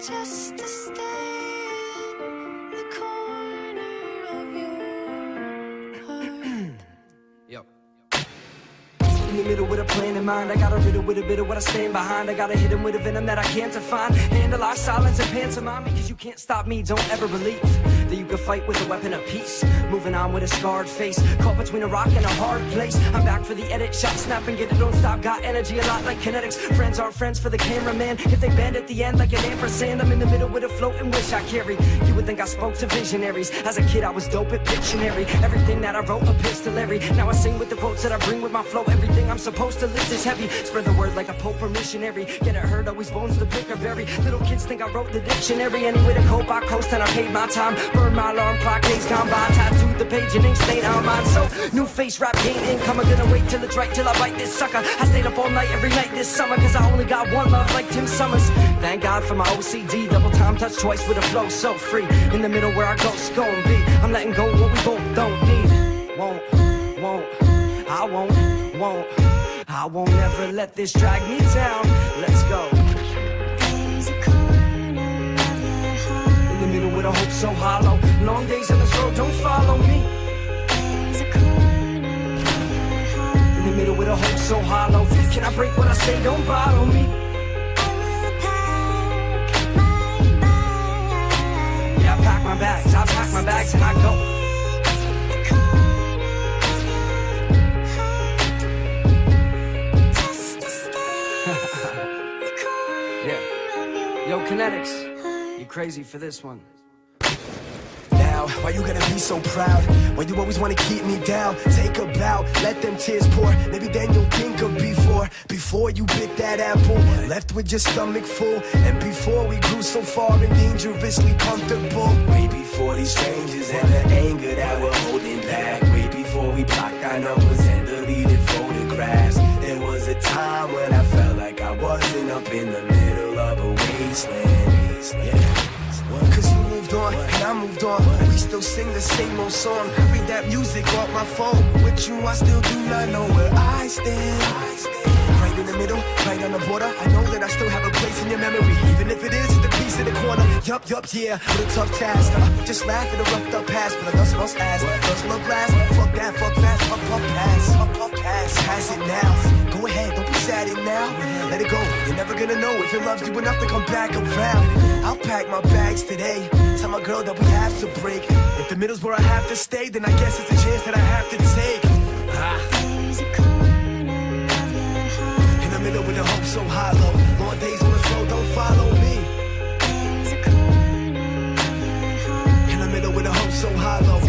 just to stay in the corner of your heart. Yo. In the middle with a plan in mind, I gotta riddle with a bit of what I stand behind. I gotta hit him with a venom that I can't define. Handle our silence and pantomime, because you can't stop me. Don't ever believe that you can fight with a weapon of peace. Moving on with a scarred face, caught between a rock and a hard place. I'm back for the edit, shot, snap and get it, don't stop. Got energy a lot like kinetics. Friends aren't friends for the cameraman. If they bend at the end like an ampersand, I'm in the middle with a floating wish I carry. You would think I spoke to visionaries. As a kid I was dope at Pictionary. Everything that I wrote epistolary. Now I sing with the quotes that I bring with my flow. Everything I'm supposed to lift is heavy. Spread the word like a pope or missionary. Get it heard, always bones to pick or bury. Little kids think I wrote the dictionary. Anyway to cope, I coast and I paid my time. Burn my alarm clock, days gone by. Tattooed the page and ink stayed on mine. So, new face rap game income. I'm gonna wait till it's right till I bite this sucker. I stayed up all night every night this summer, cause I only got one love like Tim Summers. Thank God for my OCD. Double time, touch twice with a flow so free. In the middle where I go's gon' be. I'm letting go what we both don't need. Won't, I won't. I won't ever let this drag me down. Let's go. There's a corner of your heart. In the middle with a hope so hollow. Long days on this road, don't follow me. There's a corner of your heart. In the middle with a hope so hollow. Can I break what I say? Don't bottle me. I will pack my bags. Yeah, I pack my bags. I pack my bags and I go. The corner of your heart. Just to stay in the corner Yeah. of your Yo, Kinetics, heart. you crazy for this one. Now, why you gotta be so proud? Why you always wanna keep me down? Take a bow, let them tears pour. Maybe then you'll think of before you bit that apple. Left with your stomach full, and before we grew so far and dangerously comfortable. Way before these strangers and the anger that we're holding back. Way before we blocked our numbers and deleted photographs. There was a time when I felt like I wasn't up in the middle of a wasteland. Yeah. Cause you moved on, and I moved on. We still sing the same old song. I read that music off my phone. With you, I still do not know where I stand. Right in the middle, right on the border. I know that I still have a place in your memory, even if it is the piece in the corner. Yup, yeah, but a tough task. Just laugh at a roughed up past, but I must ask. Does love last? Fuck that, fuck fast, puff pass. Pass it now. Go ahead, don't be sad it now. Let it go. You're never gonna know if it loves you enough to come back around. I'll pack my bags today. Tell my girl that we have to break. If the middle's where I have to stay, then I guess it's a chance that I have to take. There's a corner of your heart. In the middle with the hope so hollow. Long days on this road, don't follow me. There's a corner of your heart. In the middle with the hope so hollow.